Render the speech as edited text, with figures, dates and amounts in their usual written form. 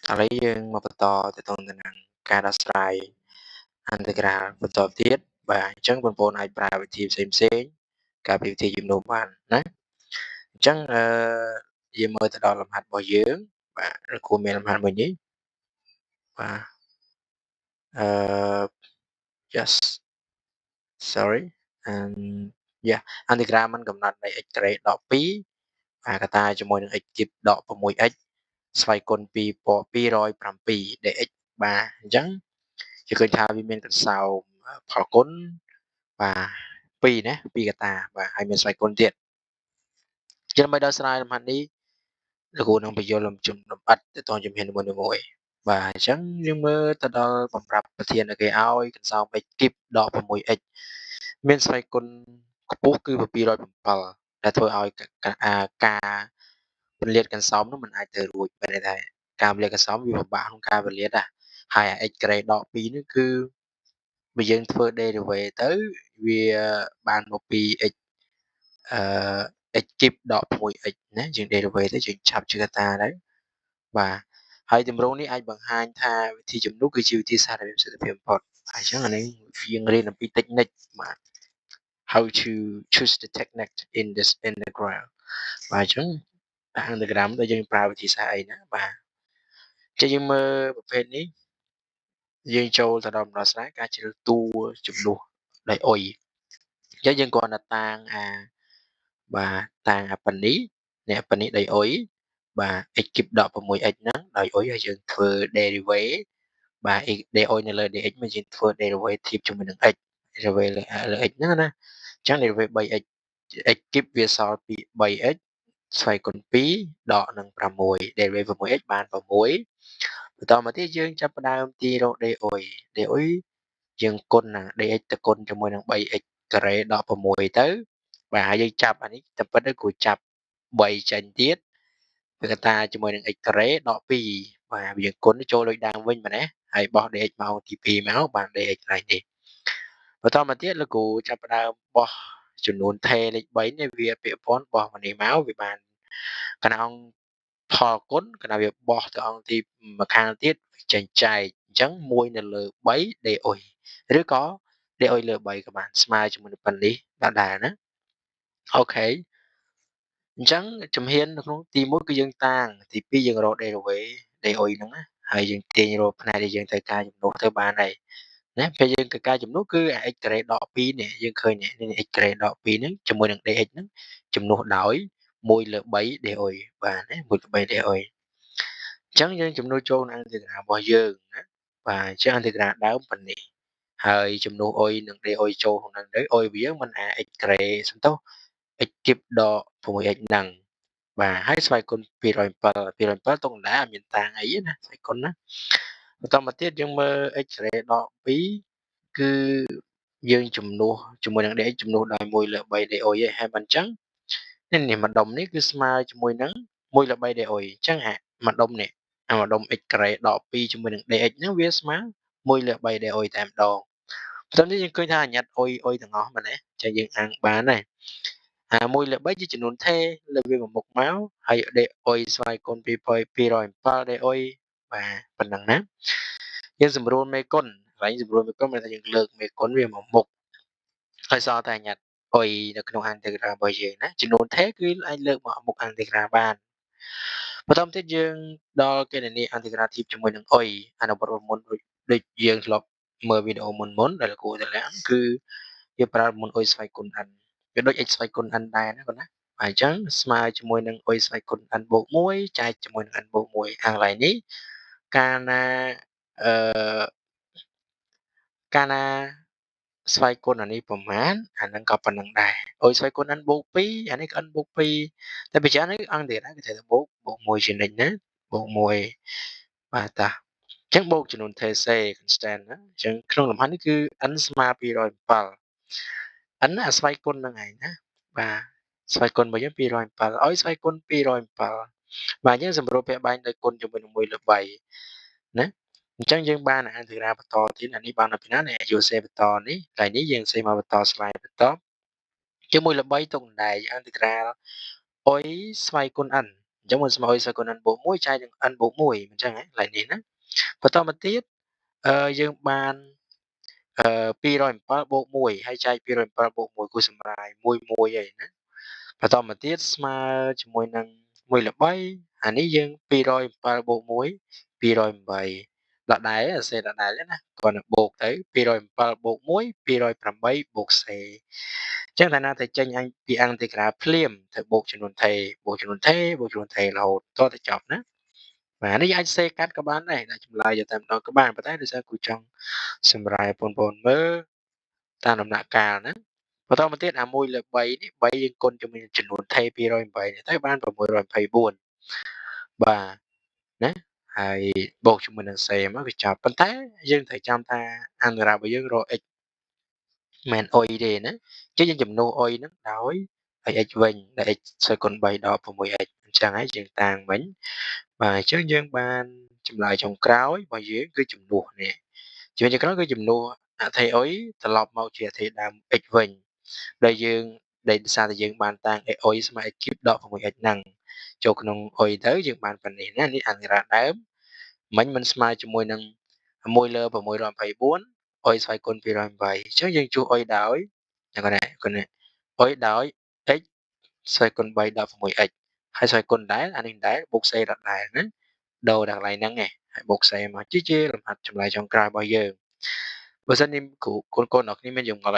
ឥឡូវយើងមកបន្តទៅនឹងការដោះស្រាយអន្តរការបន្តទៀតបាទអញ្ចឹងបងប្អូនអាចប្រើវិធីផ្សេងៗការពីវិធីជំនួសបានណាអញ្ចឹងយើងមើលទៅដល់លំហាត់របស់យើងបាទឬគួរមានលំហាត់មួយនេះបាទអឺ yes sorry and yeah អន្តរការมันកំណត់នៃ x ក្រេដក2បាទកតាជាមួយនឹង x គីបដក 6x ស្វ័យគុណ207 dx បាទអញ្ចឹងជាឃើញថាវាមានកន្សោមផលគុណបាទ2ណា2កតាបាទហើយមានស្វ័យគុណទៀតចឹងដើម្បីដោះស្រាយលំហាត់នេះលោកគ្រូនឹងបញ្យល់លំជំលំអិតទៅតាមជំហាននីមួយៗបាទអញ្ចឹងយើងមើលទៅដល់បំរាប់ប្រធានគេឲ្យកន្សោម x គីបដក 6x មានស្វ័យគុណខ្ពស់គឺ207ដែលធ្វើឲ្យការពន្លាតកន្សោមនោះมันអាចទៅរួចបែរថាការពន្លាតកន្សោមវាពិបាកក្នុងការពន្លាតហើយ x ក្រេដក2នេះគឺបើយើងធ្វើ derivative ទៅវាបានមកពី x អឺ x គីបដក 6x ណាយើង derivative ទៅយើងឆាប់ជឿតាទៅបាទហើយទម្រង់នេះអាចបង្ហាញថាវិធីជំនួសគឺជាវិធីសាស្ត្រដែលមានប្រសិទ្ធភាពបំផុតអញ្ចឹងអានេះយើងរៀនអំពី technique បាទ how to choose the technique in this integral បាទអញ្ចឹងanagram ដែលយើងប្រើវិធីសាស្ត្រអីណាបាទចឹងយើងមើលប្រភេទនេះយើងចូលទៅដល់ដំណោះស្រាយការជ្រើសតួជំនួសដោយអុយអញ្ចឹងយើងគ្រាន់តែបាទតាំងអាប៉ានីនេះអាប៉ានីដោយអុយបាទ x គីបដក 6x ហ្នឹងដោយអុយហើយយើងធ្វើ derivative បាទ x ដេអុយនៅលើ dx មកយើងធ្វើ derivative ជាមួយនឹង x derivative លើ x ហ្នឹងណាអញ្ចឹង derivative 3x x គីបវាសល់ពី 3x ស្វ័យគុណ2ដកនឹង6 derivative 6x បាន6បន្តមកទៀតយើងចាប់ផ្ដើមទាញរក d អុយយើងគុណណា dx ទៅគុណជាមួយនឹង 3x ការ៉េដក6ទៅបាទហើយយើងចាប់អានេះតែប៉ុណ្្នឹងគ្រូចាប់3ចេញទៀតវាកតាជាមួយនឹង x ការ៉េដក2បាទយើងគុណចូលដូចដើមវិញមែនទេហើយបោះ dx មកទី2មកបាន dx កន្លែងនេះបន្តមកទៀតលោកគ្រូចាប់ផ្ដើមបោះចំនួនថេលេខ3នេះវាពាក្យព័ន្ធបោះមកនេះមកវាបានកណ្ដងផលគុណកណ្ដវាបោះទៅអង្គទីម្ខាងទៀតចេញចែកអញ្ចឹង1នៅលើ3 d អុយឬក៏ d អុយលើ3ក៏បានស្មើជាមួយនឹងប៉ុណ្នេះដដែលណាអូខេអញ្ចឹងជំហាននៅក្នុងទី1គឺយើងតាំងទី2យើងរក derivative d អុយហ្នឹងណាហើយយើងទាញរកផ្នែកដែលយើងត្រូវការចំនួនទៅបានហើយណាពេលយើងត្រូវការចំនួនគឺ x ការ៉េដក2នេះយើងឃើញនេះ x ការ៉េដក2ហ្នឹងជាមួយនឹង dx ហ្នឹងចំនួនដោយ1លើ3 d អុយបាទណា1លើ3 d អុយអញ្ចឹងយើងចំនួនចូលក្នុងអន្តរការរបស់យើងណាបាទអញ្ចឹងអន្តរការដើមប៉ុណ្នេះហើយចំនួនអុយនឹង d អុយចូលក្នុងហ្នឹងទៅអុយវាមិនអា x ការ៉េសំទោស x គីបដក 6x ហ្នឹងបាទហើយស្វ័យគុណ207តុងដែរអត់មានតាំងអីណាស្វ័យគុណណាបន្តមកទៀតយើងមើល x ការ៉េដក2គឺយើងជំនួសជាមួយនឹង dx ជំនួសដោយ1លើ3 d អុយហើយមិនអញ្ចឹងនេះម្ដុំនេះគឺស្មើជាមួយនឹង1លើ3 d អុយអញ្ចឹងម្ដុំនេះម្ដុំ x ការ៉េដក2ជាមួយនឹង dx ហ្នឹងវាស្មើ1លើ3 d អុយតែម្ដងបន្ទាប់នេះយើងឃើញថាអាញ៉ាត់អុយទាំងអស់មែនទេចាយើងអាំងបានហើយ1លើ3ជាចំនួនថេលើវាមួយមុខមកហើយ d អុយស្វ័យគុណ207 d អុយបាទប៉ុណ្ណឹងណាយើងសម្រួលមេគុណកន្លែងសម្រួលមេគុណមានថាយើងលើកមេគុណវាមកមុខហើយសល់តែអាញ៉ាត់អុយនៅក្នុងអន្តរការរបស់យើងណាចំនួនថេគឺអាចលើកមកមុខអន្តរការបានបន្តទៀតយើងដល់គណនីអន្តរការធៀបជាមួយនឹងអុយអនុវត្តមុនដូចយើងធ្លាប់មើលវីដេអូមុនដែលលោកគ្រូតម្លាក់គឺវាប្រើមុនអុយស្វ័យគុណ n វាដូច x ស្វ័យគុណ n ដែរណាបងណាហើយអញ្ចឹងស្មើជាមួយនឹងអុយស្វ័យគុណ n បូក1ចែកជាមួយនឹង n បូក1ខាងកន្លែងនេះកាលណាអឺកាលណាស្វ័យគុណអានេះប្រមាណអាហ្នឹងក៏ប៉ុណ្្នឹងដែរអុយស្វ័យគុណ n បូក2អានេះក៏ n បូក2តែប្រចាំនេះអង្គទៀតណាគឺត្រូវតែបូក1ជានិច្ចណាបូក1បាទតាអញ្ចឹងបូកចំនួន TC constant ណាអញ្ចឹងក្នុងលំហាត់នេះគឺ n ស្មើ207 n អាស្វ័យគុណហ្នឹងឯងណាបាទស្វ័យគុណរបស់យើង207ឲ្យស្វ័យគុណ207បាទអញ្ចឹងសម្រួលពាក់បែងដោយគុណជាមួយនឹង1លើ3ណាអញ្ចឹងយើងបានអន្តរាបន្តទៀតអានេះបានដល់ពីណាអ្នកយកសេបន្តនេះហើយនេះយើងសេមកបន្តស្លាយបន្តជាមួយល្បីទុកដែរអន្តរាអុយស្វ័យគុណ n ចឹងមុនស្មើអុយសើគុណ n បូក1ចែកនឹង n បូក1អញ្ចឹងឡើយនេះណាបន្តមកទៀតយើងបាន207បូក1ហើយចែក207បូក1គូសម្រាយ1 1ឯណាបន្តមកទៀតស្មើជាមួយនឹង1ល្បីអានេះយើង207បូក1 208ដដែលសេដដែលណាគាត់នឹងបូកទៅ207បូក1 208បូកសេអញ្ចឹងតែណាតែចេញអញពីអន្តេក្រាភ្លាមទៅបូកចំនួនថេបូកចំនួនថេបូកចំនួនថេរហូតតទៅចប់ណាបាទនេះអាចសេកាត់ក៏បានដែរដាក់ចម្លើយទៅតែម្ដងក៏បានប៉ុន្តែដោយសារគូចង់សម្រាប់បងប្អូនមើលតាមដំណាក់កាលណាបន្តមកទៀតអា1លើ3នេះ3យើងគុណជាមួយនឹងចំនួនថេ208នេះទៅបាន624បាទណាហើយបូកជាមួយនឹងសេមកវាចប់ប៉ុន្តែយើងត្រូវចាំថាអន្តរារបស់យើងរក x មិនអុយទេណាអញ្ចឹងយើងចំនួនអុយហ្នឹងដោយឲ្យ x វិញដែល x ស្គុណ3ដល់ 6x អញ្ចឹងហើយយើងតាំងមិញបាទអញ្ចឹងយើងបានចម្លើយចុងក្រោយរបស់យើងគឺចំនួននេះជាចុងក្រោយគឺចំនួនអថេអុយត្រឡប់មកជាអថេដើម x វិញដែលយើងដែលសារតែយើងបានតាំង អុយស្មើ x ដក 6x ហ្នឹងចូលក្នុងអុយទៅយើងបានប៉ុណ្នេះណានេះអន្តរាដើមមិញមិនស្មើជាមួយនឹង1លើ624អុយស្វ័យគុណ208អញ្ចឹងយើងជួសអុយដោយយ៉ាងណាអុយដោយ x ស្វ័យគុណ3ដល់ 6x ហើយស្វ័យគុណដែរអានេះដែរបូកសេដដែលណាដូរដល់កន្លែងហ្នឹងឯងហើយបូកសេមកជាលំហាត់ចម្លើយចុងក្រោយរបស់យើងបើសិននេះកូនៗអ្នកគ្នាមានចម្ងល់